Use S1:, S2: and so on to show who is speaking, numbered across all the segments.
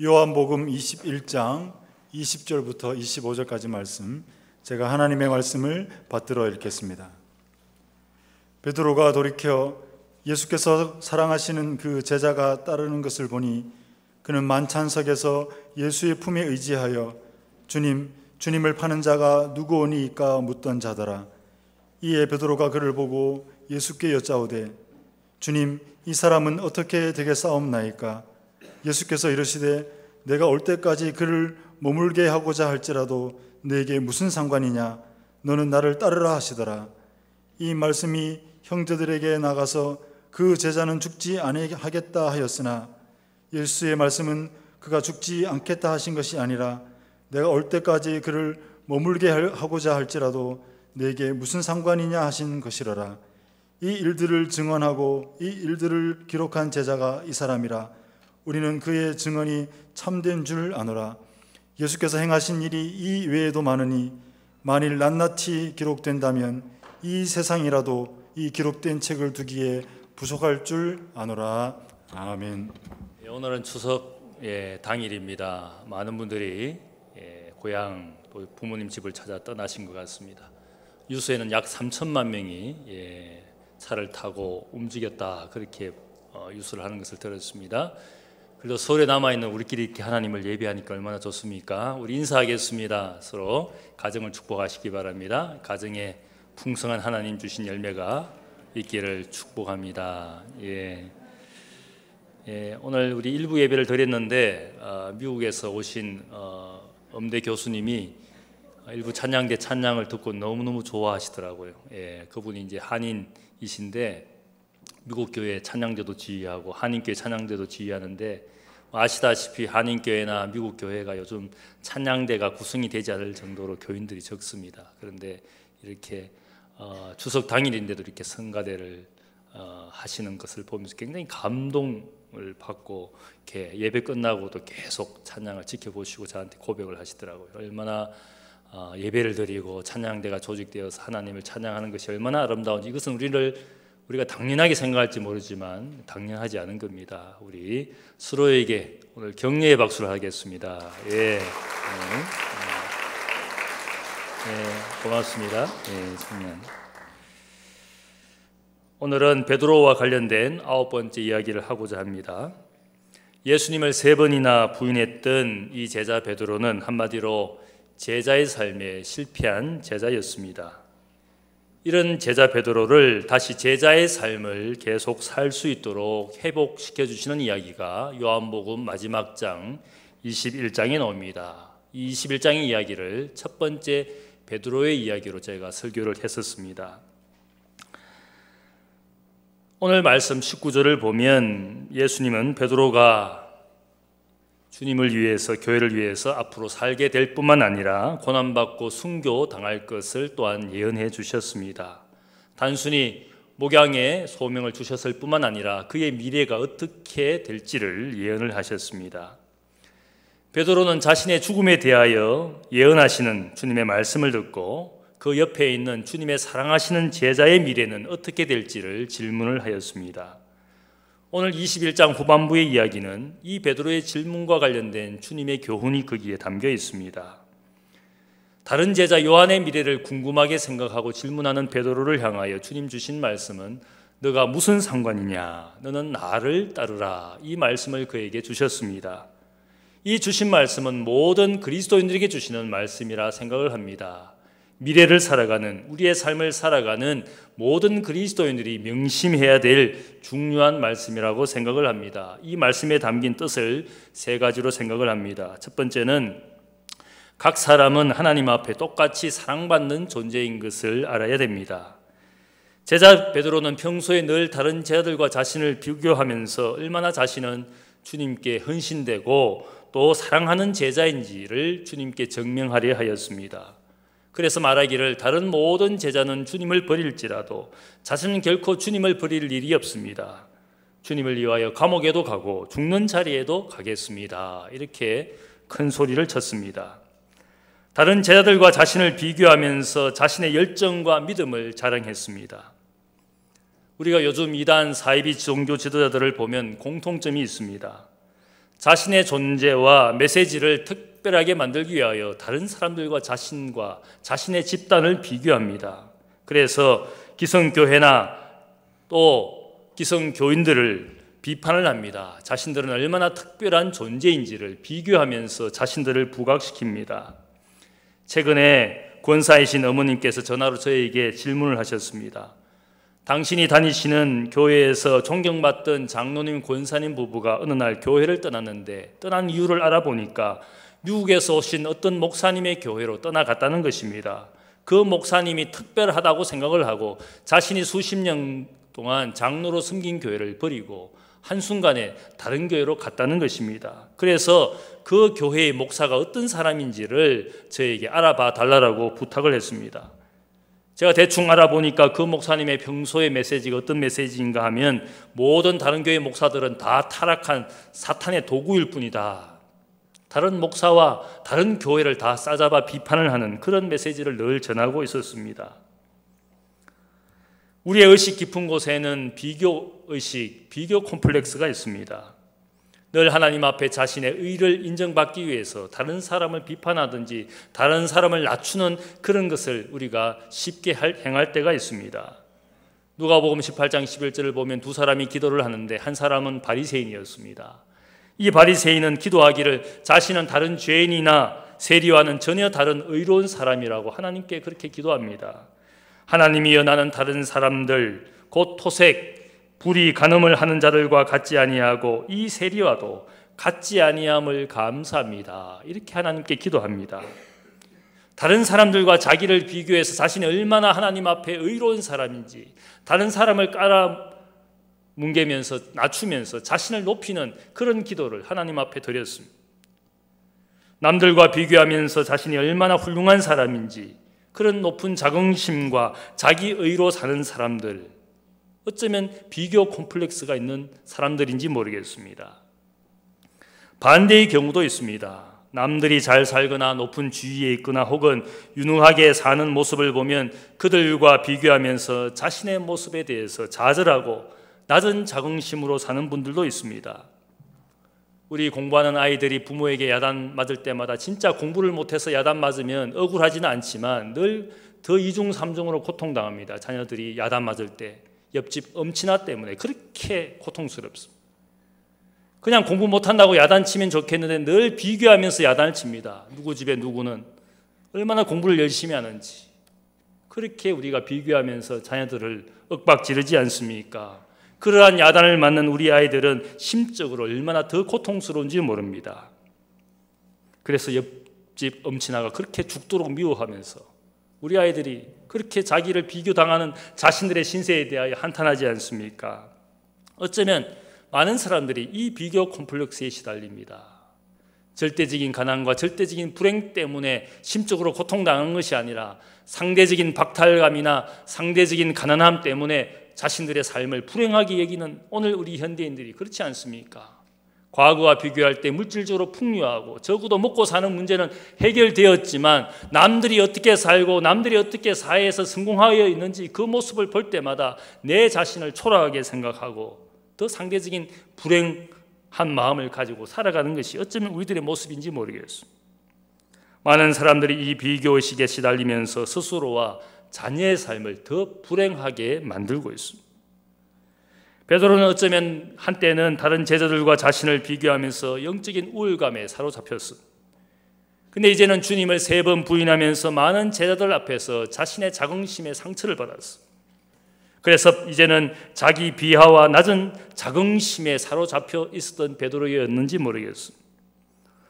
S1: 요한복음 21장 20절부터 25절까지 말씀, 제가 하나님의 말씀을 받들어 읽겠습니다. 베드로가 돌이켜 예수께서 사랑하시는 그 제자가 따르는 것을 보니 그는 만찬석에서 예수의 품에 의지하여 주님을 파는 자가 누구오니이까 묻던 자더라. 이에 베드로가 그를 보고 예수께 여짜오되 주님, 이 사람은 어떻게 되겠사옵나이까? 예수께서 이르시되 내가 올 때까지 그를 머물게 하고자 할지라도 내게 무슨 상관이냐? 너는 나를 따르라 하시더라. 이 말씀이 형제들에게 나가서 그 제자는 죽지 아니하겠다 하였으나 예수의 말씀은 그가 죽지 않겠다 하신 것이 아니라 내가 올 때까지 그를 머물게 하고자 할지라도 내게 무슨 상관이냐 하신 것이로라. 이 일들을 증언하고 이 일들을 기록한 제자가 이 사람이라. 우리는 그의 증언이 참된 줄 아노라. 예수께서 행하신 일이 이 외에도 많으니 만일 낱낱이 기록된다면 이 세상이라도 이 기록된 책을 두기에 부족할 줄 아노라. 아멘.
S2: 오늘은 추석 당일입니다. 많은 분들이 고향 또 부모님 집을 찾아 떠나신 것 같습니다. 유수에는 약 3천만 명이 차를 타고 움직였다, 그렇게 유수를 하는 것을 들었습니다. 그래도 서울에 남아있는 우리끼리 이렇게 하나님을 예배하니까 얼마나 좋습니까? 우리 인사하겠습니다. 서로 가정을 축복하시기 바랍니다. 가정에 풍성한 하나님 주신 열매가 있기를 축복합니다. 오늘 우리 일부 예배를 드렸는데 미국에서 오신 엄대 교수님이 일부 찬양대 찬양을 듣고 너무너무 좋아하시더라고요. 그분이 이제 한인이신데 미국 교회 찬양대도 지휘하고 한인교회 찬양대도 지휘하는데, 아시다시피 한인교회나 미국 교회가 요즘 찬양대가 구성이 되지 않을 정도로 교인들이 적습니다. 그런데 이렇게 추석 당일인데도 이렇게 성가대를 하시는 것을 보면서 굉장히 감동을 받고, 이렇게 예배 끝나고도 계속 찬양을 지켜보시고 저한테 고백을 하시더라고요. 얼마나 예배를 드리고 찬양대가 조직되어서 하나님을 찬양하는 것이 얼마나 아름다운지, 이것은 우리가 당연하게 생각할지 모르지만 당연하지 않은 겁니다. 우리 서로에게 오늘 격려의 박수를 하겠습니다. 고맙습니다. 오늘은 베드로와 관련된 9번째 이야기를 하고자 합니다. 예수님을 3번이나 부인했던 이 제자 베드로는 한마디로 제자의 삶에 실패한 제자였습니다. 이런 제자 베드로를 다시 제자의 삶을 계속 살 수 있도록 회복시켜 주시는 이야기가 요한복음 마지막 장 21장에 나옵니다. 이 21장의 이야기를 첫 번째 베드로의 이야기로 제가 설교를 했었습니다. 오늘 말씀 19절을 보면 예수님은 베드로가 주님을 위해서, 교회를 위해서 앞으로 살게 될 뿐만 아니라 고난받고 순교당할 것을 또한 예언해 주셨습니다. 단순히 목양의 소명을 주셨을 뿐만 아니라 그의 미래가 어떻게 될지를 예언을 하셨습니다. 베드로는 자신의 죽음에 대하여 예언하시는 주님의 말씀을 듣고 그 옆에 있는 주님의 사랑하시는 제자의 미래는 어떻게 될지를 질문을 하였습니다. 오늘 21장 후반부의 이야기는 이 베드로의 질문과 관련된 주님의 교훈이 거기에 담겨 있습니다. 다른 제자 요한의 미래를 궁금하게 생각하고 질문하는 베드로를 향하여 주님 주신 말씀은 너가 무슨 상관이냐? 너는 나를 따르라. 이 말씀을 그에게 주셨습니다. 이 주신 말씀은 모든 그리스도인들에게 주시는 말씀이라 생각을 합니다. 미래를 살아가는, 우리의 삶을 살아가는 모든 그리스도인들이 명심해야 될 중요한 말씀이라고 생각을 합니다. 이 말씀에 담긴 뜻을 3가지로 생각을 합니다. 첫 번째는 각 사람은 하나님 앞에 똑같이 사랑받는 존재인 것을 알아야 됩니다. 제자 베드로는 평소에 늘 다른 제자들과 자신을 비교하면서 얼마나 자신은 주님께 헌신되고 또 사랑하는 제자인지를 주님께 증명하려 하였습니다. 그래서 말하기를 다른 모든 제자는 주님을 버릴지라도 자신은 결코 주님을 버릴 일이 없습니다. 주님을 위하여 감옥에도 가고 죽는 자리에도 가겠습니다. 이렇게 큰 소리를 쳤습니다. 다른 제자들과 자신을 비교하면서 자신의 열정과 믿음을 자랑했습니다. 우리가 요즘 이단 사이비 종교 지도자들을 보면 공통점이 있습니다. 자신의 존재와 메시지를 특별하게 만들기 위하여 다른 사람들과 자신과 자신의 집단을 비교합니다. 그래서 기성교회나 또 기성교인들을 비판을 합니다. 자신들은 얼마나 특별한 존재인지를 비교하면서 자신들을 부각시킵니다. 최근에 권사이신 어머님께서 전화로 저에게 질문을 하셨습니다. 당신이 다니시는 교회에서 존경받던 장로님, 권사님 부부가 어느 날 교회를 떠났는데 떠난 이유를 알아보니까 미국에서 오신 어떤 목사님의 교회로 떠나갔다는 것입니다. 그 목사님이 특별하다고 생각을 하고 자신이 수십 년 동안 장로로 섬긴 교회를 버리고 한순간에 다른 교회로 갔다는 것입니다. 그래서 그 교회의 목사가 어떤 사람인지를 저에게 알아봐 달라고 부탁을 했습니다. 제가 대충 알아보니까 그 목사님의 평소의 메시지가 어떤 메시지인가 하면 모든 다른 교회 목사들은 다 타락한 사탄의 도구일 뿐이다. 다른 목사와 다른 교회를 다 싸잡아 비판을 하는 그런 메시지를 늘 전하고 있었습니다. 우리의 의식 깊은 곳에는 비교의식, 비교 콤플렉스가 있습니다. 늘 하나님 앞에 자신의 의를 인정받기 위해서 다른 사람을 비판하든지 다른 사람을 낮추는 그런 것을 우리가 쉽게 행할 때가 있습니다. 누가복음 18장 11절을 보면 두 사람이 기도를 하는데 한 사람은 바리새인이었습니다. 이 바리새인은 기도하기를 자신은 다른 죄인이나 세리와는 전혀 다른 의로운 사람이라고 하나님께 그렇게 기도합니다. 하나님이여, 나는 다른 사람들 곧 토색, 불의, 간음을 하는 자들과 같지 아니하고 이 세리와도 같지 아니함을 감사합니다. 이렇게 하나님께 기도합니다. 다른 사람들과 자기를 비교해서 자신이 얼마나 하나님 앞에 의로운 사람인지 다른 사람을 깔아뭉개면서 낮추면서 자신을 높이는 그런 기도를 하나님 앞에 드렸습니다. 남들과 비교하면서 자신이 얼마나 훌륭한 사람인지 그런 높은 자긍심과 자기의로 사는 사람들, 어쩌면 비교 콤플렉스가 있는 사람들인지 모르겠습니다. 반대의 경우도 있습니다. 남들이 잘 살거나 높은 지위에 있거나 혹은 유능하게 사는 모습을 보면 그들과 비교하면서 자신의 모습에 대해서 좌절하고 낮은 자긍심으로 사는 분들도 있습니다. 우리 공부하는 아이들이 부모에게 야단 맞을 때마다 진짜 공부를 못해서 야단 맞으면 억울하지는 않지만 늘 더 이중 삼중으로 고통당합니다. 자녀들이 야단 맞을 때 옆집 엄친아 때문에 그렇게 고통스럽습니다. 그냥 공부 못한다고 야단치면 좋겠는데 늘 비교하면서 야단을 칩니다. 누구 집에 누구는 얼마나 공부를 열심히 하는지. 그렇게 우리가 비교하면서 자녀들을 윽박지르지 않습니까? 그러한 야단을 맞는 우리 아이들은 심적으로 얼마나 더 고통스러운지 모릅니다. 그래서 옆집 엄친아가 그렇게 죽도록 미워하면서 우리 아이들이 그렇게 자기를 비교당하는 자신들의 신세에 대하여 한탄하지 않습니까? 어쩌면 많은 사람들이 이 비교 콤플렉스에 시달립니다. 절대적인 가난과 절대적인 불행 때문에 심적으로 고통당하는 것이 아니라 상대적인 박탈감이나 상대적인 가난함 때문에 자신들의 삶을 불행하게 여기는 오늘 우리 현대인들이 그렇지 않습니까? 과거와 비교할 때 물질적으로 풍요하고 적어도 먹고 사는 문제는 해결되었지만 남들이 어떻게 살고 남들이 어떻게 사회에서 성공하여 있는지 그 모습을 볼 때마다 내 자신을 초라하게 생각하고 더 상대적인 불행한 마음을 가지고 살아가는 것이 어쩌면 우리들의 모습인지 모르겠습니다. 많은 사람들이 이 비교의식에 시달리면서 스스로와 자녀의 삶을 더 불행하게 만들고 있습니다. 베드로는 어쩌면 한때는 다른 제자들과 자신을 비교하면서 영적인 우울감에 사로잡혔습니다. 근데 이제는 주님을 3번 부인하면서 많은 제자들 앞에서 자신의 자긍심에 상처를 받았습니다. 그래서 이제는 자기 비하와 낮은 자긍심에 사로잡혀 있었던 베드로였는지 모르겠습니다.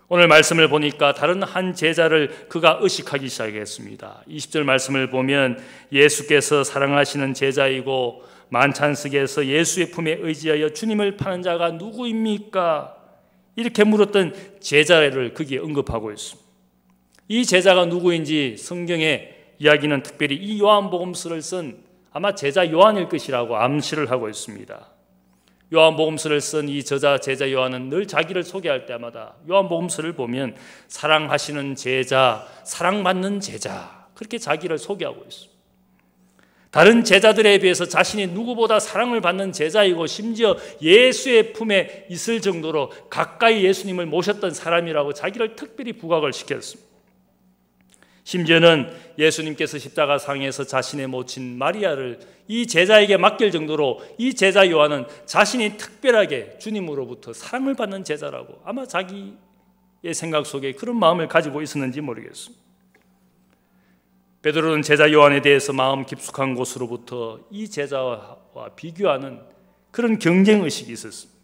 S2: 오늘 말씀을 보니까 다른 한 제자를 그가 의식하기 시작했습니다. 20절 말씀을 보면 예수께서 사랑하시는 제자이고 만찬석에서 예수의 품에 의지하여 주님을 파는 자가 누구입니까? 이렇게 물었던 제자를 거기에 언급하고 있습니다. 이 제자가 누구인지 성경의 이야기는 특별히 이 요한복음서를 쓴 아마 제자 요한일 것이라고 암시를 하고 있습니다. 요한복음서를 쓴 이 저자 제자 요한은 늘 자기를 소개할 때마다 요한복음서를 보면 사랑하시는 제자, 사랑받는 제자 그렇게 자기를 소개하고 있습니다. 다른 제자들에 비해서 자신이 누구보다 사랑을 받는 제자이고 심지어 예수의 품에 있을 정도로 가까이 예수님을 모셨던 사람이라고 자기를 특별히 부각을 시켰습니다. 심지어는 예수님께서 십자가상에서 자신의 모친 마리아를 이 제자에게 맡길 정도로 이 제자 요한은 자신이 특별하게 주님으로부터 사랑을 받는 제자라고 아마 자기의 생각 속에 그런 마음을 가지고 있었는지 모르겠습니다. 베드로는 제자 요한에 대해서 마음 깊숙한 곳으로부터 이 제자와 비교하는 그런 경쟁의식이 있었습니다.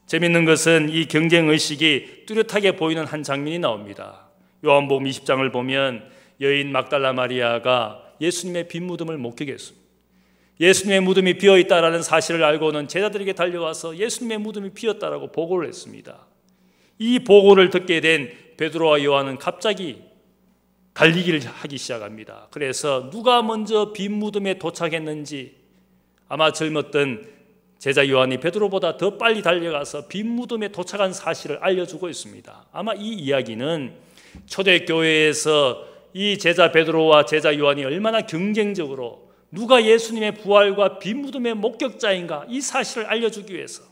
S2: 재미있는 것은 이 경쟁의식이 뚜렷하게 보이는 한 장면이 나옵니다. 요한복음 20장을 보면 여인 막달라 마리아가 예수님의 빈 무덤을 목격했습니다. 예수님의 무덤이 비어있다라는 사실을 알고는 제자들에게 달려와서 예수님의 무덤이 비었다라고 보고를 했습니다. 이 보고를 듣게 된 베드로와 요한은 갑자기 달리기를 하기 시작합니다. 그래서 누가 먼저 빈 무덤에 도착했는지 아마 젊었던 제자 요한이 베드로보다 더 빨리 달려가서 빈 무덤에 도착한 사실을 알려주고 있습니다. 아마 이 이야기는 초대교회에서 이 제자 베드로와 제자 요한이 얼마나 경쟁적으로 누가 예수님의 부활과 빈 무덤의 목격자인가 이 사실을 알려주기 위해서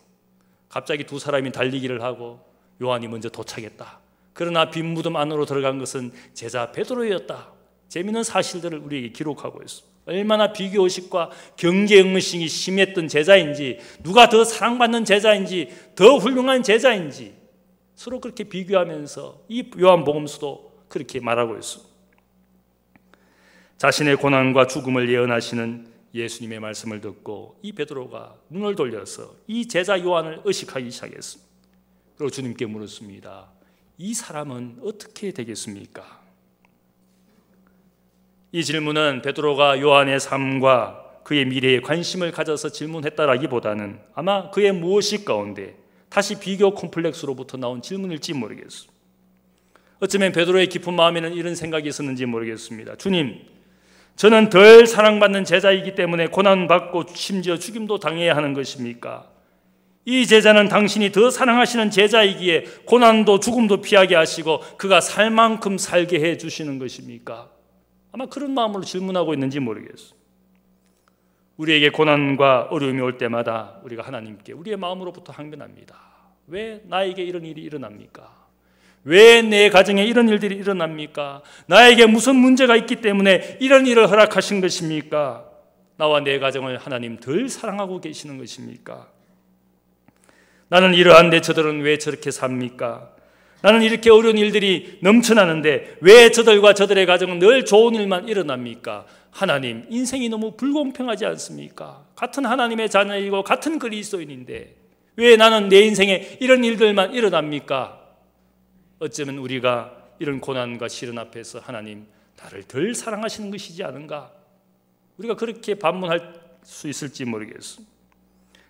S2: 갑자기 두 사람이 달리기를 하고 요한이 먼저 도착했다. 그러나 빈 무덤 안으로 들어간 것은 제자 베드로였다. 재미있는 사실들을 우리에게 기록하고 있습니다. 얼마나 비교의식과 경쟁의식이 심했던 제자인지, 누가 더 사랑받는 제자인지, 더 훌륭한 제자인지 서로 그렇게 비교하면서 이 요한복음서도 그렇게 말하고 있습니다. 자신의 고난과 죽음을 예언하시는 예수님의 말씀을 듣고 이 베드로가 눈을 돌려서 이 제자 요한을 의식하기 시작했습니다. 그리고 주님께 물었습니다. 이 사람은 어떻게 되겠습니까? 이 질문은 베드로가 요한의 삶과 그의 미래에 관심을 가져서 질문했다라기보다는 아마 그의 무의식 가운데 다시 비교 콤플렉스로부터 나온 질문일지 모르겠습니다. 어쩌면 베드로의 깊은 마음에는 이런 생각이 있었는지 모르겠습니다. 주님, 저는 덜 사랑받는 제자이기 때문에 고난받고 심지어 죽임도 당해야 하는 것입니까? 이 제자는 당신이 더 사랑하시는 제자이기에 고난도 죽음도 피하게 하시고 그가 살 만큼 살게 해 주시는 것입니까? 아마 그런 마음으로 질문하고 있는지 모르겠어요. 우리에게 고난과 어려움이 올 때마다 우리가 하나님께 우리의 마음으로부터 항변합니다. 왜 나에게 이런 일이 일어납니까? 왜 내 가정에 이런 일들이 일어납니까? 나에게 무슨 문제가 있기 때문에 이런 일을 허락하신 것입니까? 나와 내 가정을 하나님 덜 사랑하고 계시는 것입니까? 나는 이러한데 저들은 왜 저렇게 삽니까? 나는 이렇게 어려운 일들이 넘쳐나는데 왜 저들과 저들의 가정은 늘 좋은 일만 일어납니까? 하나님, 인생이 너무 불공평하지 않습니까? 같은 하나님의 자녀이고 같은 그리스도인인데 왜 나는 내 인생에 이런 일들만 일어납니까? 어쩌면 우리가 이런 고난과 시련 앞에서 하나님, 나를 덜 사랑하시는 것이지 않은가? 우리가 그렇게 반문할 수 있을지 모르겠습니다.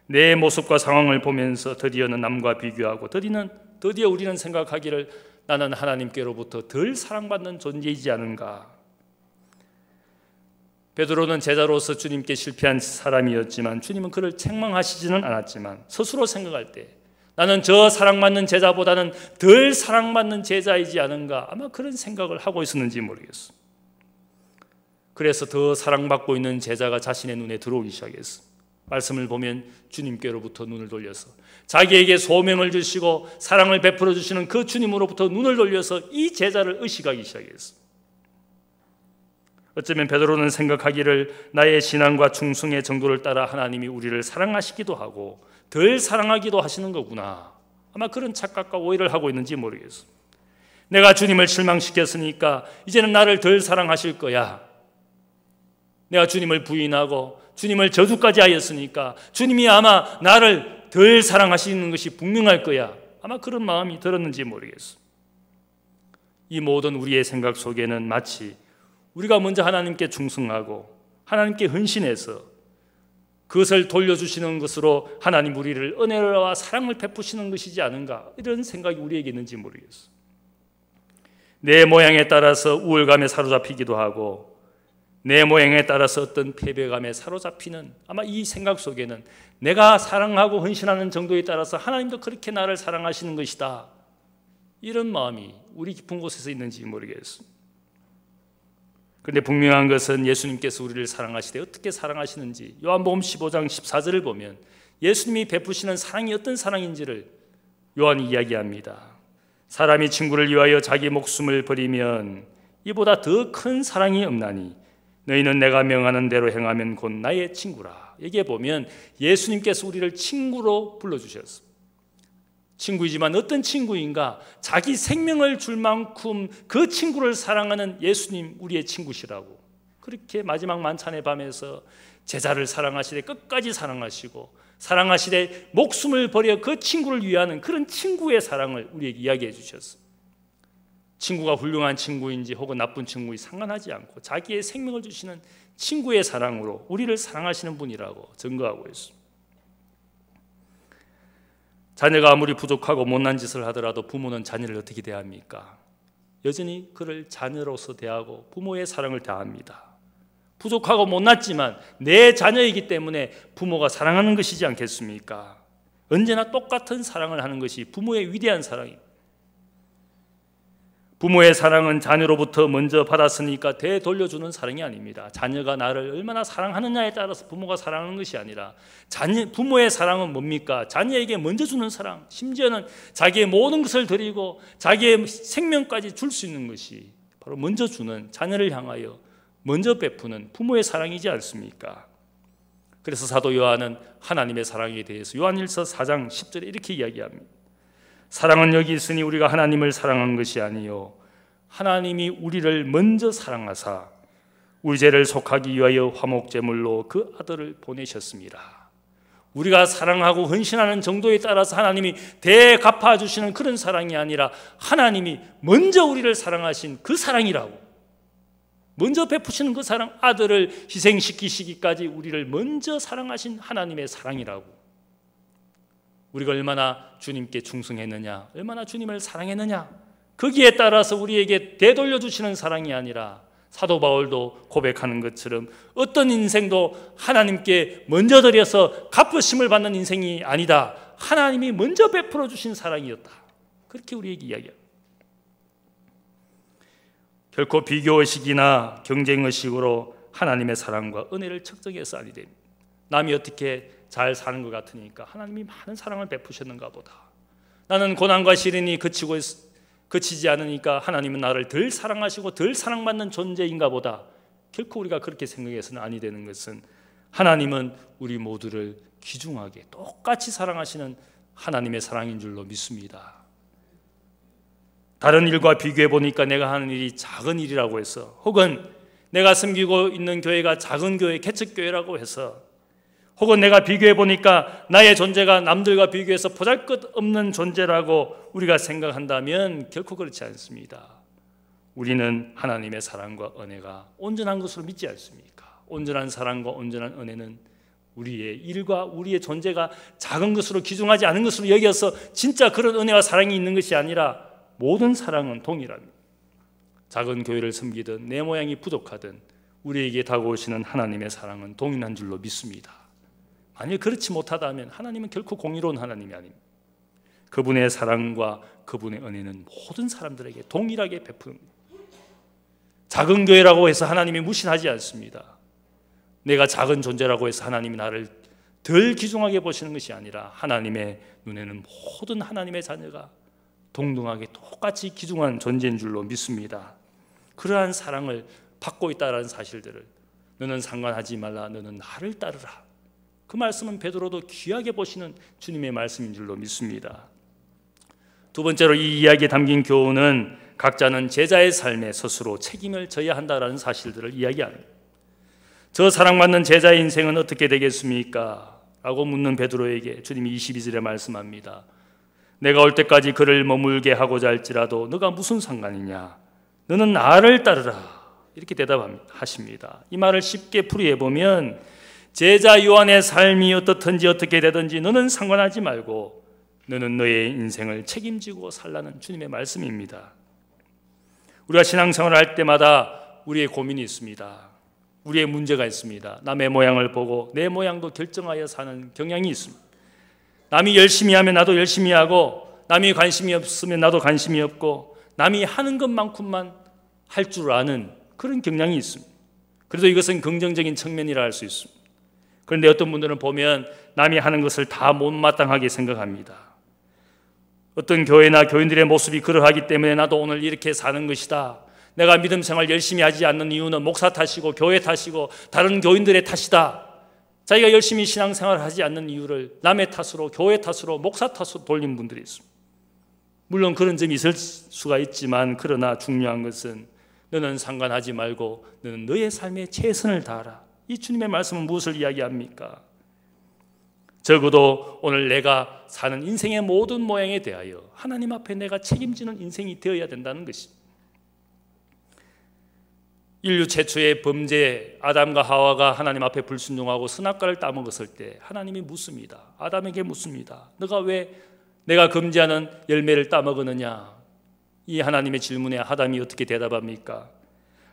S2: 내 모습과 상황을 보면서 드디어는 남과 비교하고 드디어 우리는 생각하기를 나는 하나님께로부터 덜 사랑받는 존재이지 않은가. 베드로는 제자로서 주님께 실패한 사람이었지만 주님은 그를 책망하시지는 않았지만 스스로 생각할 때 나는 저 사랑받는 제자보다는 덜 사랑받는 제자이지 않은가, 아마 그런 생각을 하고 있었는지 모르겠어. 그래서 더 사랑받고 있는 제자가 자신의 눈에 들어오기 시작했어. 말씀을 보면 주님께로부터 눈을 돌려서 자기에게 소명을 주시고 사랑을 베풀어 주시는 그 주님으로부터 눈을 돌려서 이 제자를 의식하기 시작했어. 어쩌면 베드로는 생각하기를 나의 신앙과 충성의 정도를 따라 하나님이 우리를 사랑하시기도 하고 덜 사랑하기도 하시는 거구나, 아마 그런 착각과 오해를 하고 있는지 모르겠어. 내가 주님을 실망시켰으니까 이제는 나를 덜 사랑하실 거야. 내가 주님을 부인하고 주님을 저주까지 하였으니까 주님이 아마 나를 덜 사랑하시는 것이 분명할 거야, 아마 그런 마음이 들었는지 모르겠어. 이 모든 우리의 생각 속에는 마치 우리가 먼저 하나님께 충성하고 하나님께 헌신해서 그것을 돌려주시는 것으로 하나님 우리를 은혜와 사랑을 베푸시는 것이지 않은가, 이런 생각이 우리에게 있는지 모르겠어. 내 모양에 따라서 우울감에 사로잡히기도 하고 내 모양에 따라서 어떤 패배감에 사로잡히는, 아마 이 생각 속에는 내가 사랑하고 헌신하는 정도에 따라서 하나님도 그렇게 나를 사랑하시는 것이다, 이런 마음이 우리 깊은 곳에서 있는지 모르겠습니다. 그런데 분명한 것은 예수님께서 우리를 사랑하시되 어떻게 사랑하시는지 요한복음 15장 14절을 보면 예수님이 베푸시는 사랑이 어떤 사랑인지를 요한이 이야기합니다. 사람이 친구를 위하여 자기 목숨을 버리면 이보다 더 큰 사랑이 없나니 너희는 내가 명하는 대로 행하면 곧 나의 친구라. 여기에 보면 예수님께서 우리를 친구로 불러주셨습니다. 친구이지만 어떤 친구인가? 자기 생명을 줄 만큼 그 친구를 사랑하는 예수님, 우리의 친구시라고. 그렇게 마지막 만찬의 밤에서 제자를 사랑하시되 끝까지 사랑하시고 사랑하시되 목숨을 버려 그 친구를 위하는 그런 친구의 사랑을 우리에게 이야기해 주셨습니다. 친구가 훌륭한 친구인지 혹은 나쁜 친구인지 상관하지 않고 자기의 생명을 주시는 친구의 사랑으로 우리를 사랑하시는 분이라고 증거하고 있습니다. 자녀가 아무리 부족하고 못난 짓을 하더라도 부모는 자녀를 어떻게 대합니까? 여전히 그를 자녀로서 대하고 부모의 사랑을 다합니다. 부족하고 못났지만 내 자녀이기 때문에 부모가 사랑하는 것이지 않겠습니까? 언제나 똑같은 사랑을 하는 것이 부모의 위대한 사랑입니다. 부모의 사랑은 자녀로부터 먼저 받았으니까 되돌려주는 사랑이 아닙니다. 자녀가 나를 얼마나 사랑하느냐에 따라서 부모가 사랑하는 것이 아니라 부모의 사랑은 뭡니까? 자녀에게 먼저 주는 사랑, 심지어는 자기의 모든 것을 드리고 자기의 생명까지 줄 수 있는 것이 바로 먼저 주는, 자녀를 향하여 먼저 베푸는 부모의 사랑이지 않습니까? 그래서 사도 요한은 하나님의 사랑에 대해서 요한일서 4장 10절에 이렇게 이야기합니다. 사랑은 여기 있으니 우리가 하나님을 사랑한 것이 아니요 하나님이 우리를 먼저 사랑하사 우리 죄를 속하기 위하여 화목제물로 그 아들을 보내셨습니다. 우리가 사랑하고 헌신하는 정도에 따라서 하나님이 대갚아 주시는 그런 사랑이 아니라 하나님이 먼저 우리를 사랑하신 그 사랑이라고, 먼저 베푸시는 그 사랑, 아들을 희생시키시기까지 우리를 먼저 사랑하신 하나님의 사랑이라고. 우리가 얼마나 주님께 충성했느냐, 얼마나 주님을 사랑했느냐, 거기에 따라서 우리에게 되돌려 주시는 사랑이 아니라 사도 바울도 고백하는 것처럼 어떤 인생도 하나님께 먼저 드려서 갚으심을 받는 인생이 아니다. 하나님이 먼저 베풀어 주신 사랑이었다. 그렇게 우리에게 이야기합니다. 결코 비교의식이나 경쟁의식으로 하나님의 사랑과 은혜를 측정해서 아니 됩니다. 남이 어떻게 잘 사는 것 같으니까 하나님이 많은 사랑을 베푸셨는가 보다. 나는 고난과 시련이 그치지 않으니까 하나님은 나를 덜 사랑하시고 덜 사랑받는 존재인가 보다. 결코 우리가 그렇게 생각해서는 아니 되는 것은 하나님은 우리 모두를 귀중하게 똑같이 사랑하시는 하나님의 사랑인 줄로 믿습니다. 다른 일과 비교해 보니까 내가 하는 일이 작은 일이라고 해서, 혹은 내가 섬기고 있는 교회가 작은 교회, 개척교회라고 해서, 혹은 내가 비교해 보니까 나의 존재가 남들과 비교해서 보잘것없는 존재라고 우리가 생각한다면 결코 그렇지 않습니다. 우리는 하나님의 사랑과 은혜가 온전한 것으로 믿지 않습니까? 온전한 사랑과 온전한 은혜는 우리의 일과 우리의 존재가 작은 것으로 귀중하지 않은 것으로 여겨서 진짜 그런 은혜와 사랑이 있는 것이 아니라 모든 사랑은 동일합니다. 작은 교회를 섬기든 내 모양이 부족하든 우리에게 다가오시는 하나님의 사랑은 동일한 줄로 믿습니다. 만약 그렇지 못하다면 하나님은 결코 공의로운 하나님이 아닙니다. 그분의 사랑과 그분의 은혜는 모든 사람들에게 동일하게 베푸는, 작은 교회라고 해서 하나님이 무신하지 않습니다. 내가 작은 존재라고 해서 하나님이 나를 덜 귀중하게 보시는 것이 아니라 하나님의 눈에는 모든 하나님의 자녀가 동등하게 똑같이 귀중한 존재인 줄로 믿습니다. 그러한 사랑을 받고 있다는 사실들을 너는 상관하지 말라, 너는 나를 따르라. 그 말씀은 베드로도 귀하게 보시는 주님의 말씀인 줄로 믿습니다. 두 번째로 이 이야기에 담긴 교훈은 각자는 제자의 삶에 스스로 책임을 져야 한다는 사실들을 이야기합니다. 저 사랑받는 제자의 인생은 어떻게 되겠습니까? 라고 묻는 베드로에게 주님이 22절에 말씀합니다. 내가 올 때까지 그를 머물게 하고자 할지라도 너가 무슨 상관이냐? 너는 나를 따르라. 이렇게 대답하십니다. 이 말을 쉽게 풀이해 보면 제자 요한의 삶이 어떻든지 어떻게 되든지 너는 상관하지 말고 너는 너의 인생을 책임지고 살라는 주님의 말씀입니다. 우리가 신앙생활을 할 때마다 우리의 고민이 있습니다. 우리의 문제가 있습니다. 남의 모양을 보고 내 모양도 결정하여 사는 경향이 있습니다. 남이 열심히 하면 나도 열심히 하고, 남이 관심이 없으면 나도 관심이 없고, 남이 하는 것만큼만 할 줄 아는 그런 경향이 있습니다. 그래도 이것은 긍정적인 측면이라 할 수 있습니다. 그런데 어떤 분들은 보면 남이 하는 것을 다 못마땅하게 생각합니다. 어떤 교회나 교인들의 모습이 그러하기 때문에 나도 오늘 이렇게 사는 것이다. 내가 믿음 생활 열심히 하지 않는 이유는 목사 탓이고 교회 탓이고 다른 교인들의 탓이다. 자기가 열심히 신앙생활을 하지 않는 이유를 남의 탓으로, 교회 탓으로, 목사 탓으로 돌린 분들이 있습니다. 물론 그런 점이 있을 수가 있지만 그러나 중요한 것은 너는 상관하지 말고 너는 너의 삶에 최선을 다하라. 이 주님의 말씀은 무엇을 이야기합니까? 적어도 오늘 내가 사는 인생의 모든 모양에 대하여 하나님 앞에 내가 책임지는 인생이 되어야 된다는 것입니다. 인류 최초의 범죄 아담과 하와가 하나님 앞에 불순종하고 선악과를 따먹었을 때 하나님이 묻습니다. 아담에게 묻습니다. 너가 왜 내가 금지하는 열매를 따먹었느냐? 이 하나님의 질문에 아담이 어떻게 대답합니까?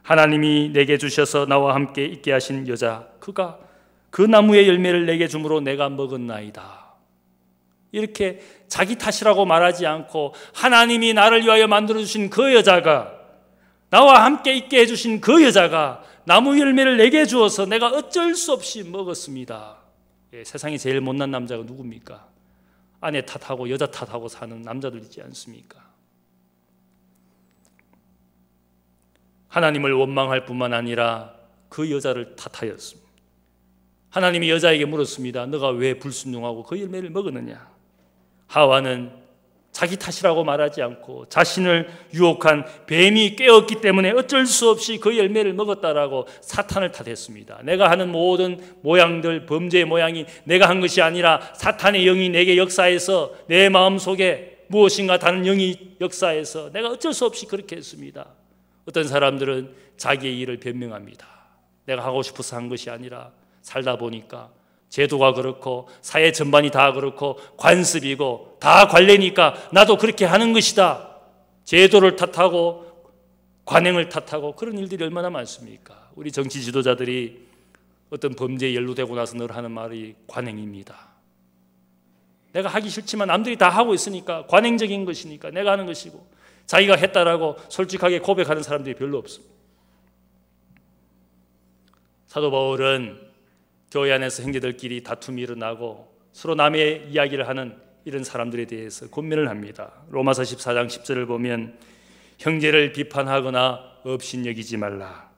S2: 하나님이 내게 주셔서 나와 함께 있게 하신 여자, 그가 그 나무의 열매를 내게 주므로 내가 먹었나이다. 이렇게 자기 탓이라고 말하지 않고 하나님이 나를 위하여 만들어주신 그 여자가, 나와 함께 있게 해주신 그 여자가 나무 열매를 내게 주어서 내가 어쩔 수 없이 먹었습니다. 세상에 제일 못난 남자가 누굽니까? 아내 탓하고 여자 탓하고 사는 남자들 있지 않습니까? 하나님을 원망할 뿐만 아니라 그 여자를 탓하였습니다. 하나님이 여자에게 물었습니다. 너가 왜 불순종하고 그 열매를 먹었느냐? 하와는 자기 탓이라고 말하지 않고 자신을 유혹한 뱀이 꿰었기 때문에 어쩔 수 없이 그 열매를 먹었다라고 사탄을 탓했습니다. 내가 하는 모든 모양들, 범죄의 모양이 내가 한 것이 아니라 사탄의 영이 내게 역사해서 내 마음속에 무엇인가 다른 영이 역사해서 내가 어쩔 수 없이 그렇게 했습니다. 어떤 사람들은 자기의 일을 변명합니다. 내가 하고 싶어서 한 것이 아니라 살다 보니까 제도가 그렇고 사회 전반이 다 그렇고 관습이고 다 관례니까 나도 그렇게 하는 것이다. 제도를 탓하고 관행을 탓하고 그런 일들이 얼마나 많습니까? 우리 정치 지도자들이 어떤 범죄에 연루되고 나서 늘 하는 말이 관행입니다. 내가 하기 싫지만 남들이 다 하고 있으니까 관행적인 것이니까 내가 하는 것이고, 자기가 했다라고 솔직하게 고백하는 사람들이 별로 없습니다. 사도 바울은 교회 안에서 형제들끼리 다툼이 일어나고 서로 남의 이야기를 하는 이런 사람들에 대해서 권면을 합니다. 로마서 14장 10절을 보면 형제를 비판하거나 업신여기지 말라.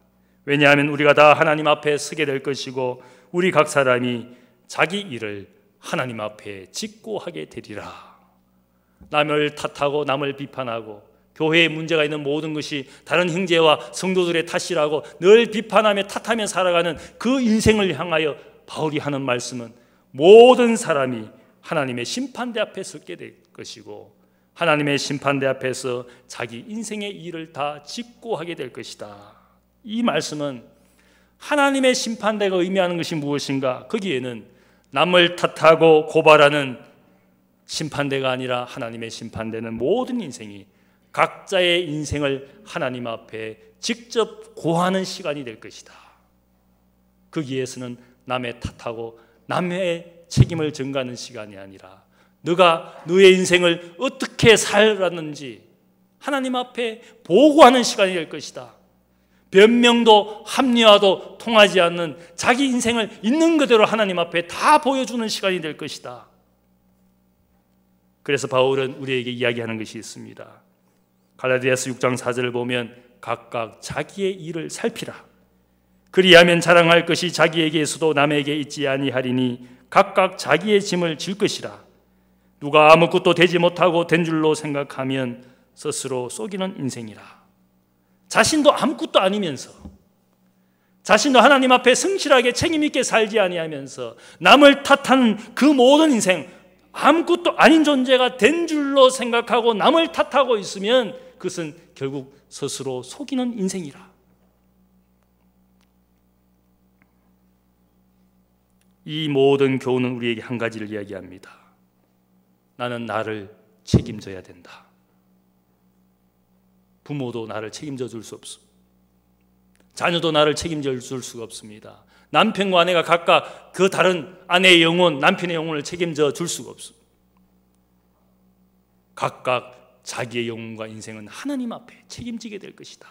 S2: 왜냐하면 우리가 다 하나님 앞에 서게 될 것이고 우리 각 사람이 자기 일을 하나님 앞에 직고하게 되리라. 남을 탓하고 남을 비판하고 교회에 문제가 있는 모든 것이 다른 형제와 성도들의 탓이라고 늘 비판하며 탓하며 살아가는 그 인생을 향하여 바울이 하는 말씀은 모든 사람이 하나님의 심판대 앞에 서게 될 것이고 하나님의 심판대 앞에서 자기 인생의 일을 다 직고하게 될 것이다. 이 말씀은 하나님의 심판대가 의미하는 것이 무엇인가? 거기에는 남을 탓하고 고발하는 심판대가 아니라 하나님의 심판대는 모든 인생이 각자의 인생을 하나님 앞에 직접 고하는 시간이 될 것이다. 거기에서는 남의 탓하고 남의 책임을 전가하는 시간이 아니라 너가 너의 인생을 어떻게 살았는지 하나님 앞에 보고하는 시간이 될 것이다. 변명도 합리화도 통하지 않는 자기 인생을 있는 그대로 하나님 앞에 다 보여주는 시간이 될 것이다. 그래서 바울은 우리에게 이야기하는 것이 있습니다. 갈라디아서 6장 4절을 보면 각각 자기의 일을 살피라. 그리하면 자랑할 것이 자기에게서도 남에게 있지 아니하리니 각각 자기의 짐을 질 것이라. 누가 아무것도 되지 못하고 된 줄로 생각하면 스스로 속이는 인생이라. 자신도 아무것도 아니면서 자신도 하나님 앞에 성실하게 책임있게 살지 아니하면서 남을 탓하는 그 모든 인생, 아무것도 아닌 존재가 된 줄로 생각하고 남을 탓하고 있으면 그것은 결국 스스로 속이는 인생이라. 이 모든 교훈은 우리에게 한 가지를 이야기합니다. 나는 나를 책임져야 된다. 부모도 나를 책임져 줄 수 없습니다. 자녀도 나를 책임져 줄 수가 없습니다. 남편과 아내가 각각 그 다른 아내의 영혼, 남편의 영혼을 책임져 줄 수가 없습니다. 각각 자기의 영혼과 인생은 하나님 앞에 책임지게 될 것이다.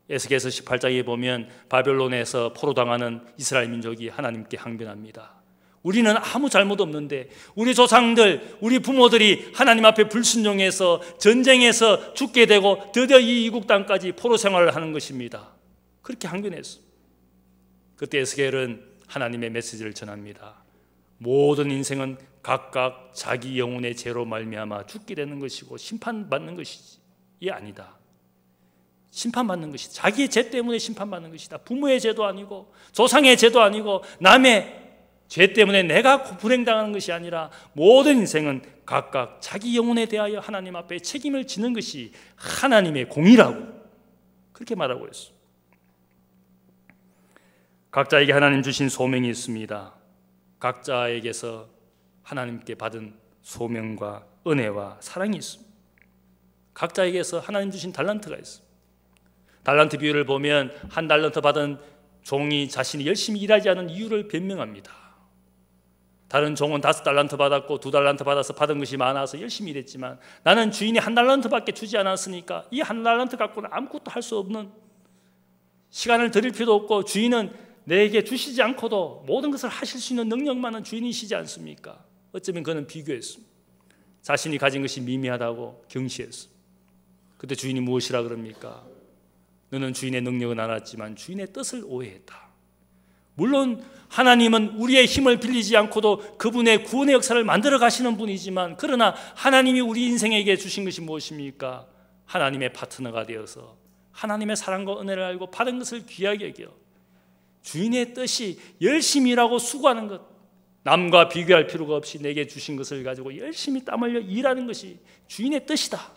S2: 에스겔서 18장에 보면 바벨론에서 포로당하는 이스라엘 민족이 하나님께 항변합니다. 우리는 아무 잘못 없는데 우리 조상들, 우리 부모들이 하나님 앞에 불순종해서 전쟁에서 죽게 되고 드디어 이 이국 땅까지 포로 생활을 하는 것입니다. 그렇게 항변했어. 그때 에스겔은 하나님의 메시지를 전합니다. 모든 인생은 각각 자기 영혼의 죄로 말미암아 죽게 되는 것이고 심판받는 것이지, 이 아니다. 심판받는 것이다. 자기의 죄 때문에 심판받는 것이다. 부모의 죄도 아니고 조상의 죄도 아니고 남의 죄 때문에 내가 불행당하는 것이 아니라 모든 인생은 각각 자기 영혼에 대하여 하나님 앞에 책임을 지는 것이 하나님의 공이라고 그렇게 말하고 있어요. 각자에게 하나님 주신 소명이 있습니다. 각자에게서 하나님께 받은 소명과 은혜와 사랑이 있습니다. 각자에게서 하나님 주신 달란트가 있습니다. 달란트 비유를 보면 한 달란트 받은 종이 자신이 열심히 일하지 않은 이유를 변명합니다. 다른 종은 5달란트 받았고 2달란트 받아서 받은 것이 많아서 열심히 일했지만 나는 주인이 1달란트밖에 주지 않았으니까 이 1달란트 갖고는 아무것도 할 수 없는, 시간을 들일 필요도 없고 주인은 내게 주시지 않고도 모든 것을 하실 수 있는 능력만은 주인이시지 않습니까? 어쩌면 그는 비교했습니다. 자신이 가진 것이 미미하다고 경시했습니다. 그때 주인이 무엇이라 그럽니까? 너는 주인의 능력은 알았지만 주인의 뜻을 오해했다. 물론 하나님은 우리의 힘을 빌리지 않고도 그분의 구원의 역사를 만들어 가시는 분이지만, 그러나 하나님이 우리 인생에게 주신 것이 무엇입니까? 하나님의 파트너가 되어서 하나님의 사랑과 은혜를 알고 받은 것을 귀하게 여겨 주인의 뜻이 열심히 일하고 수고하는 것, 남과 비교할 필요가 없이 내게 주신 것을 가지고 열심히 땀 흘려 일하는 것이 주인의 뜻이다.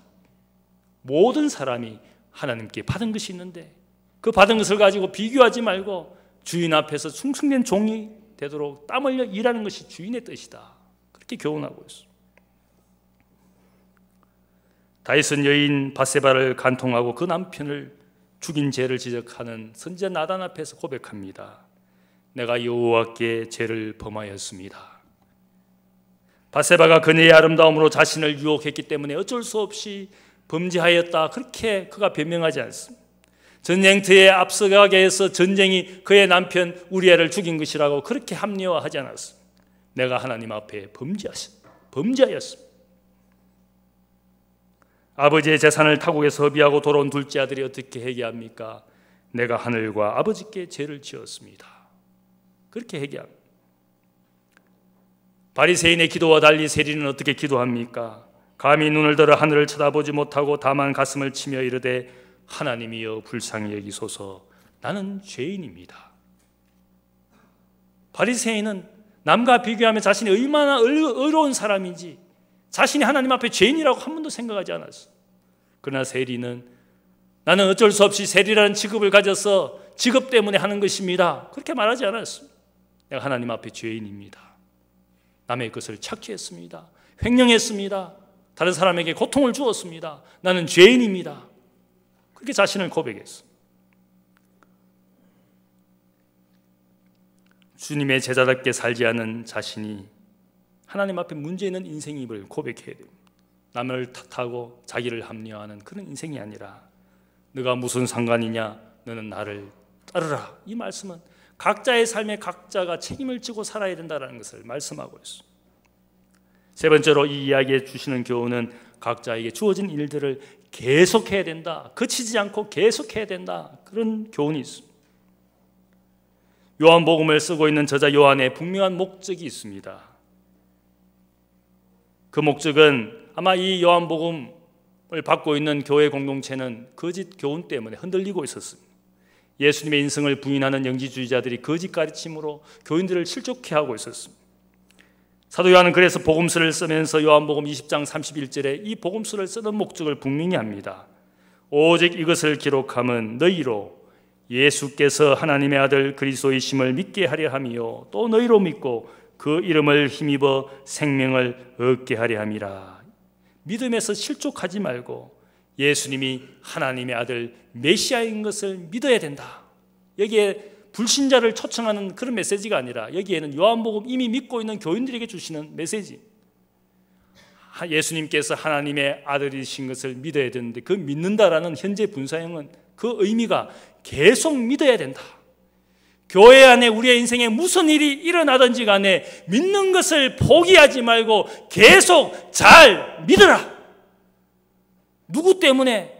S2: 모든 사람이 하나님께 받은 것이 있는데 그 받은 것을 가지고 비교하지 말고 주인 앞에서 충성된 종이 되도록 땀 흘려 일하는 것이 주인의 뜻이다. 그렇게 교훈하고 있습니다. 다윗은 여인 밧세바를 간통하고 그 남편을 죽인 죄를 지적하는 선지자 나단 앞에서 고백합니다. 내가 여호와께 죄를 범하였습니다. 밧세바가 그녀의 아름다움으로 자신을 유혹했기 때문에 어쩔 수 없이 범죄하였다, 그렇게 그가 변명하지 않습니다. 전쟁터에 앞서가게 해서 전쟁이 그의 남편 우리아를 죽인 것이라고 그렇게 합리화하지 않았습니다. 내가 하나님 앞에 범죄하였습니다. 아버지의 재산을 타국에서 허비하고 돌아온 둘째 아들이 어떻게 회개합니까? 내가 하늘과 아버지께 죄를 지었습니다. 그렇게 회개합니다. 바리새인의 기도와 달리 세리는 어떻게 기도합니까? 감히 눈을 들어 하늘을 쳐다보지 못하고 다만 가슴을 치며 이르되 하나님이여 불쌍히 여기소서, 나는 죄인입니다. 바리새인은 남과 비교하며 자신이 얼마나 의로운 사람인지, 자신이 하나님 앞에 죄인이라고 한 번도 생각하지 않았어. 그러나 세리는 나는 어쩔 수 없이 세리라는 직업을 가져서 직업 때문에 하는 것입니다, 그렇게 말하지 않았어. 내가 하나님 앞에 죄인입니다. 남의 것을 착취했습니다. 횡령했습니다. 다른 사람에게 고통을 주었습니다. 나는 죄인입니다. 그렇게 자신을 고백했어. 주님의 제자답게 살지 않은 자신이 하나님 앞에 문제 있는 인생임을 고백해야 됩니다. 남을 탓하고 자기를 합리화하는 그런 인생이 아니라 너가 무슨 상관이냐, 너는 나를 따르라. 이 말씀은 각자의 삶에 각자가 책임을 지고 살아야 된다는 것을 말씀하고 있습니다. 세 번째로 이 이야기에 주시는 교훈은 각자에게 주어진 일들을 계속해야 된다, 그치지 않고 계속해야 된다, 그런 교훈이 있습니다. 요한복음을 쓰고 있는 저자 요한의 분명한 목적이 있습니다. 그 목적은 아마 이 요한복음을 받고 있는 교회 공동체는 거짓 교훈 때문에 흔들리고 있었습니다. 예수님의 인성을 부인하는 영지주의자들이 거짓 가르침으로 교인들을 실족해 하고 있었습니다. 사도 요한은 그래서 복음서를 쓰면서 요한복음 20장 31절에 이 복음서를 쓰는 목적을 분명히 합니다. 오직 이것을 기록함은 너희로 예수께서 하나님의 아들 그리스도이심을 믿게 하려 함이요 또 너희로 믿고 그 이름을 힘입어 생명을 얻게 하려 함이라. 믿음에서 실족하지 말고 예수님이 하나님의 아들 메시아인 것을 믿어야 된다. 여기에 불신자를 초청하는 그런 메시지가 아니라 여기에는 요한복음 이미 믿고 있는 교인들에게 주시는 메시지. 예수님께서 하나님의 아들이신 것을 믿어야 되는데 그 믿는다라는 현재 분사형은 그 의미가 계속 믿어야 된다. 교회 안에 우리의 인생에 무슨 일이 일어나든지 간에 믿는 것을 포기하지 말고 계속 잘 믿어라. 누구 때문에?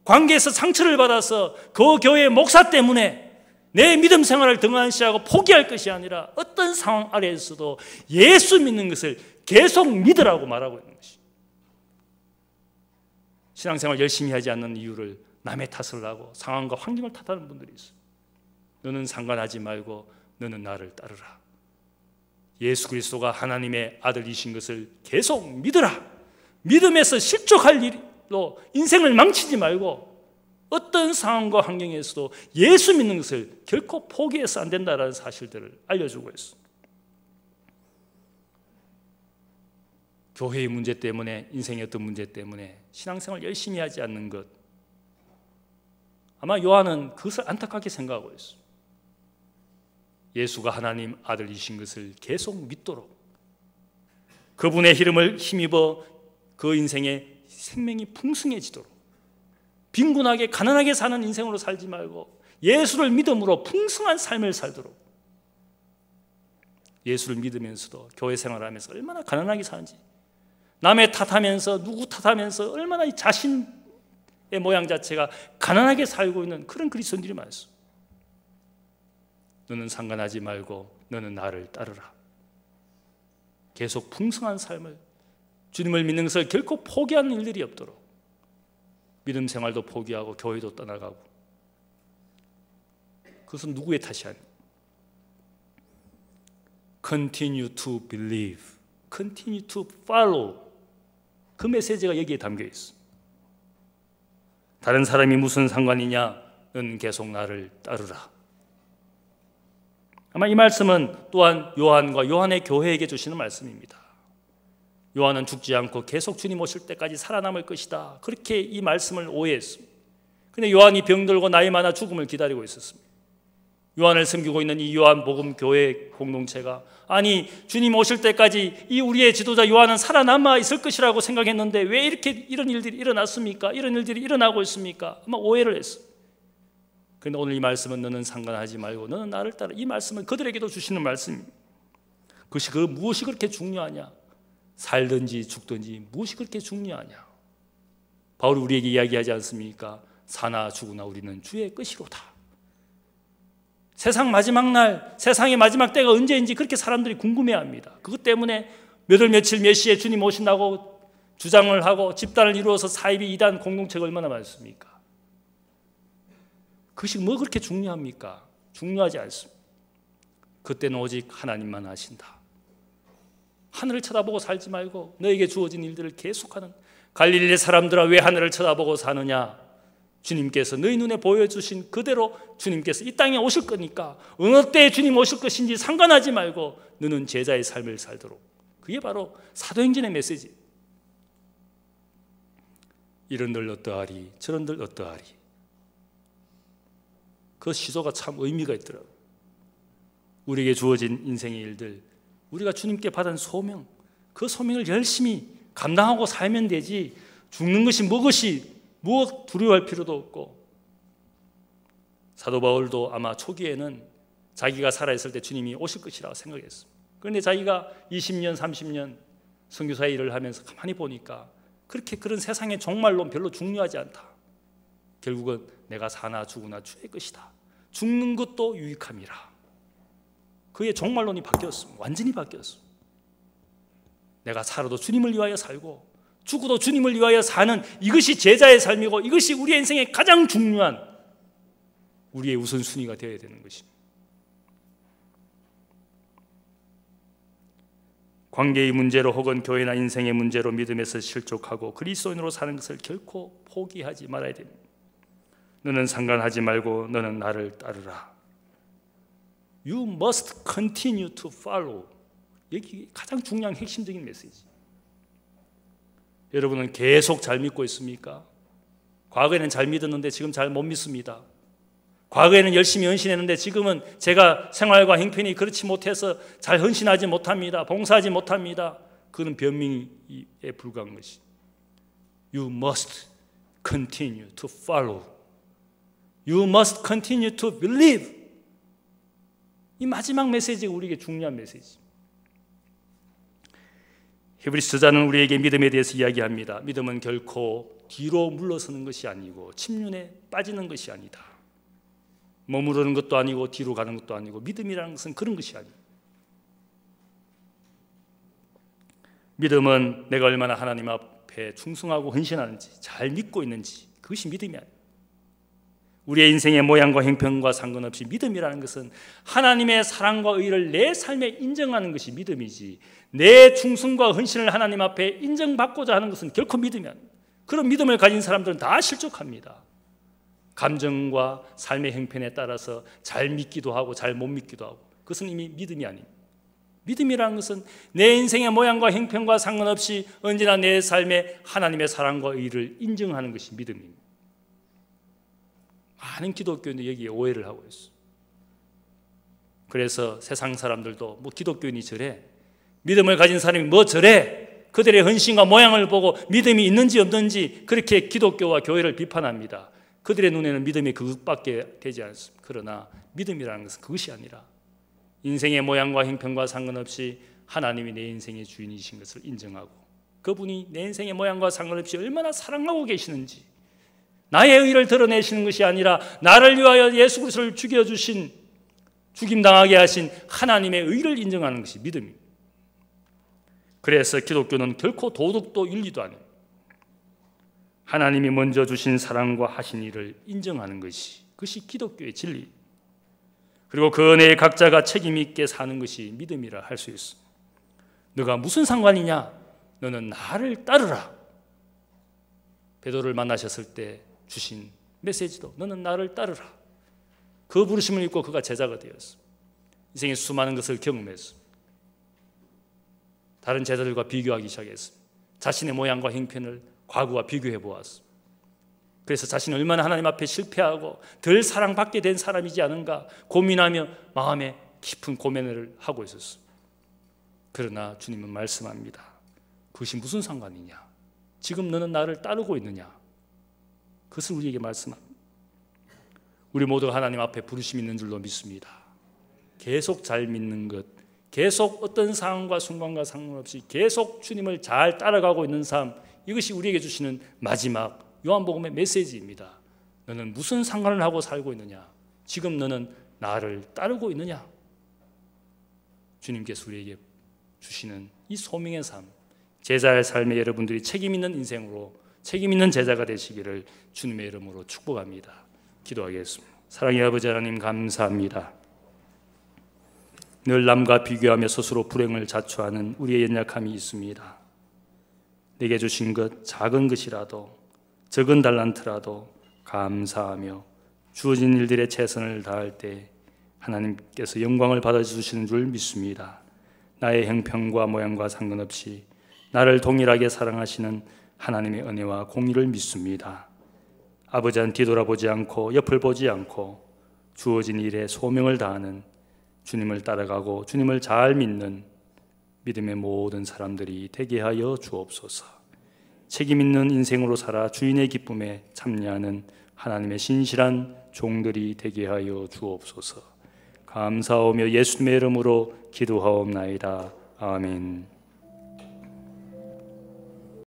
S2: 관계에서 상처를 받아서 그 교회의 목사 때문에 내 믿음 생활을 등한시하고 포기할 것이 아니라 어떤 상황 아래에서도 예수 믿는 것을 계속 믿으라고 말하고 있는 것이. 신앙생활 열심히 하지 않는 이유를 남의 탓을 하고 상황과 환경을 탓하는 분들이 있어요. 너는 상관하지 말고 너는 나를 따르라. 예수 그리스도가 하나님의 아들이신 것을 계속 믿으라. 믿음에서 실족할 일로 인생을 망치지 말고 어떤 상황과 환경에서도 예수 믿는 것을 결코 포기해서 안 된다는 사실들을 알려주고 있습니다. 교회의 문제 때문에, 인생의 어떤 문제 때문에 신앙생활 열심히 하지 않는 것, 아마 요한은 그것을 안타깝게 생각하고 있습니다. 예수가 하나님 아들이신 것을 계속 믿도록, 그분의 이름을 힘입어 그 인생의 생명이 풍성해지도록, 빈곤하게 가난하게 사는 인생으로 살지 말고 예수를 믿음으로 풍성한 삶을 살도록, 예수를 믿으면서도 교회 생활하면서 얼마나 가난하게 사는지, 남의 탓하면서 누구 탓하면서 얼마나 자신의 모양 자체가 가난하게 살고 있는 그런 그리스도인들이 많았어. 너는 상관하지 말고 너는 나를 따르라. 계속 풍성한 삶을, 주님을 믿는 것을 결코 포기하는 일들이 없도록, 믿음 생활도 포기하고 교회도 떠나가고. 그것은 누구의 탓이 아니에요. Continue to believe, continue to follow. 그 메시지가 여기에 담겨 있어. 다른 사람이 무슨 상관이냐? 넌 계속 나를 따르라. 아마 이 말씀은 또한 요한과 요한의 교회에게 주시는 말씀입니다. 요한은 죽지 않고 계속 주님 오실 때까지 살아남을 것이다, 그렇게 이 말씀을 오해했습니다. 그런데 요한이 병들고 나이 많아 죽음을 기다리고 있었습니다. 요한을 섬기고 있는 이 요한복음 교회 공동체가, 아니 주님 오실 때까지 이 우리의 지도자 요한은 살아남아 있을 것이라고 생각했는데 왜 이렇게 이런 일들이 일어났습니까? 이런 일들이 일어나고 있습니까? 아마 오해를 했어요. 그런데 오늘 이 말씀은 너는 상관하지 말고 너는 나를 따라, 이 말씀은 그들에게도 주시는 말씀입니다. 그것이 무엇이 그렇게 중요하냐? 살든지 죽든지 무엇이 그렇게 중요하냐? 바울이 우리에게 이야기하지 않습니까? 사나 죽으나 우리는 주의 것이로다. 세상 마지막 날, 세상의 마지막 때가 언제인지 그렇게 사람들이 궁금해합니다. 그것 때문에 몇 월 며칠 몇 시에 주님 오신다고 주장을 하고 집단을 이루어서 사이비 이단 공동체가 얼마나 많습니까? 그것이 뭐 그렇게 중요합니까? 중요하지 않습니다. 그때는 오직 하나님만 아신다. 하늘을 쳐다보고 살지 말고 너에게 주어진 일들을 계속하는, 갈릴리 사람들아 왜 하늘을 쳐다보고 사느냐? 주님께서 너희 눈에 보여주신 그대로 주님께서 이 땅에 오실 거니까 어느 때에 주님 오실 것인지 상관하지 말고 너는 제자의 삶을 살도록. 그게 바로 사도행전의 메시지. 이런들 어떠하리 저런들 어떠하리. 그 시조가 참 의미가 있더라고요. 우리에게 주어진 인생의 일들, 우리가 주님께 받은 소명, 그 소명을 열심히 감당하고 살면 되지, 죽는 것이 무엇 두려워할 필요도 없고. 사도 바울도 아마 초기에는 자기가 살아있을 때 주님이 오실 것이라고 생각했습니다. 그런데 자기가 20년 30년 선교사의 일을 하면서 가만히 보니까 그렇게 그런 세상의 종말론 별로 중요하지 않다. 결국은 내가 사나 죽으나 주의 것이다. 죽는 것도 유익함이라. 그의 종말론이 바뀌었습니다. 완전히 바뀌었습니다. 내가 살아도 주님을 위하여 살고 죽어도 주님을 위하여 사는, 이것이 제자의 삶이고 이것이 우리의 인생의 가장 중요한, 우리의 우선순위가 되어야 되는 것입니다. 관계의 문제로 혹은 교회나 인생의 문제로 믿음에서 실족하고 그리스도인으로 사는 것을 결코 포기하지 말아야 됩니다. 너는 상관하지 말고 너는 나를 따르라. You must continue to follow. 여기 가장 중요한 핵심적인 메시지. 여러분은 계속 잘 믿고 있습니까? 과거에는 잘 믿었는데 지금 잘 못 믿습니다. 과거에는 열심히 헌신했는데 지금은 제가 생활과 형편이 그렇지 못해서 잘 헌신하지 못합니다. 봉사하지 못합니다. 그건 변명에 불과한 것이. You must continue to follow. You must continue to believe. 이 마지막 메시지가 우리에게 중요한 메시지. 히브리서 저자는 우리에게 믿음에 대해서 이야기합니다. 믿음은 결코 뒤로 물러서는 것이 아니고 침륜에 빠지는 것이 아니다. 머무르는 것도 아니고 뒤로 가는 것도 아니고 믿음이라는 것은 그런 것이 아니다. 믿음은 내가 얼마나 하나님 앞에 충성하고 헌신하는지, 잘 믿고 있는지, 그것이 믿음이 아니에요. 우리의 인생의 모양과 형편과 상관없이 믿음이라는 것은 하나님의 사랑과 의를 내 삶에 인정하는 것이 믿음이지, 내 충성과 헌신을 하나님 앞에 인정받고자 하는 것은 결코 믿음이 아닙니다. 그런 믿음을 가진 사람들은 다 실족합니다. 감정과 삶의 형편에 따라서 잘 믿기도 하고 잘 못 믿기도 하고, 그것은 이미 믿음이 아닙니다. 믿음이라는 것은 내 인생의 모양과 형편과 상관없이 언제나 내 삶에 하나님의 사랑과 의를 인정하는 것이 믿음입니다. 많은 기독교인들이 여기에 오해를 하고 있어요. 그래서 세상 사람들도 뭐 기독교인이 저래, 믿음을 가진 사람이 뭐 저래, 그들의 헌신과 모양을 보고 믿음이 있는지 없는지 그렇게 기독교와 교회를 비판합니다. 그들의 눈에는 믿음이 그것밖에 되지 않습니다. 그러나 믿음이라는 것은 그것이 아니라 인생의 모양과 형편과 상관없이 하나님이 내 인생의 주인이신 것을 인정하고, 그분이 내 인생의 모양과 상관없이 얼마나 사랑하고 계시는지, 나의 의를 드러내시는 것이 아니라 나를 위하여 예수 그리스도를 죽여주신, 죽임당하게 하신 하나님의 의를 인정하는 것이 믿음입니다. 그래서 기독교는 결코 도덕도 윤리도 아닙니다. 하나님이 먼저 주신 사랑과 하신 일을 인정하는 것이, 그것이 기독교의 진리, 그리고 그 은혜에 각자가 책임 있게 사는 것이 믿음이라 할 수 있습니다. 너가 무슨 상관이냐? 너는 나를 따르라. 베드로를 만나셨을 때 주신 메시지도 너는 나를 따르라. 그 부르심을 입고 그가 제자가 되었습니다. 인생의 수많은 것을 경험했습니다. 다른 제자들과 비교하기 시작했습니다. 자신의 모양과 형편을 과거와 비교해 보았습니다. 그래서 자신이 얼마나 하나님 앞에 실패하고 덜 사랑받게 된 사람이지 않은가 고민하며 마음에 깊은 고민을 하고 있었습니다. 그러나 주님은 말씀합니다. 그것이 무슨 상관이냐? 지금 너는 나를 따르고 있느냐? 그것을 우리에게 말씀합니다. 우리 모두가 하나님 앞에 부르심이 있는 줄로 믿습니다. 계속 잘 믿는 것, 계속 어떤 상황과 순간과 상관없이 계속 주님을 잘 따라가고 있는 삶, 이것이 우리에게 주시는 마지막 요한복음의 메시지입니다. 너는 무슨 상관을 하고 살고 있느냐? 지금 너는 나를 따르고 있느냐? 주님께서 우리에게 주시는 이 소명의 삶, 제자의 삶에 여러분들이 책임 있는 인생으로 책임 있는 제자가 되시기를 주님의 이름으로 축복합니다. 기도하겠습니다. 사랑의 아버지 하나님, 감사합니다. 늘 남과 비교하며 스스로 불행을 자초하는 우리의 연약함이 있습니다. 내게 주신 것 작은 것이라도, 적은 달란트라도 감사하며 주어진 일들에 최선을 다할 때 하나님께서 영광을 받아주시는 줄 믿습니다. 나의 형편과 모양과 상관없이 나를 동일하게 사랑하시는 하나님의 은혜와 공의를 믿습니다. 아버지는 뒤돌아보지 않고 옆을 보지 않고 주어진 일에 소명을 다하는, 주님을 따라가고 주님을 잘 믿는 믿음의 모든 사람들이 되게 하여 주옵소서. 책임 있는 인생으로 살아 주인의 기쁨에 참여하는 하나님의 신실한 종들이 되게 하여 주옵소서. 감사하며 예수님의 이름으로 기도하옵나이다. 아멘.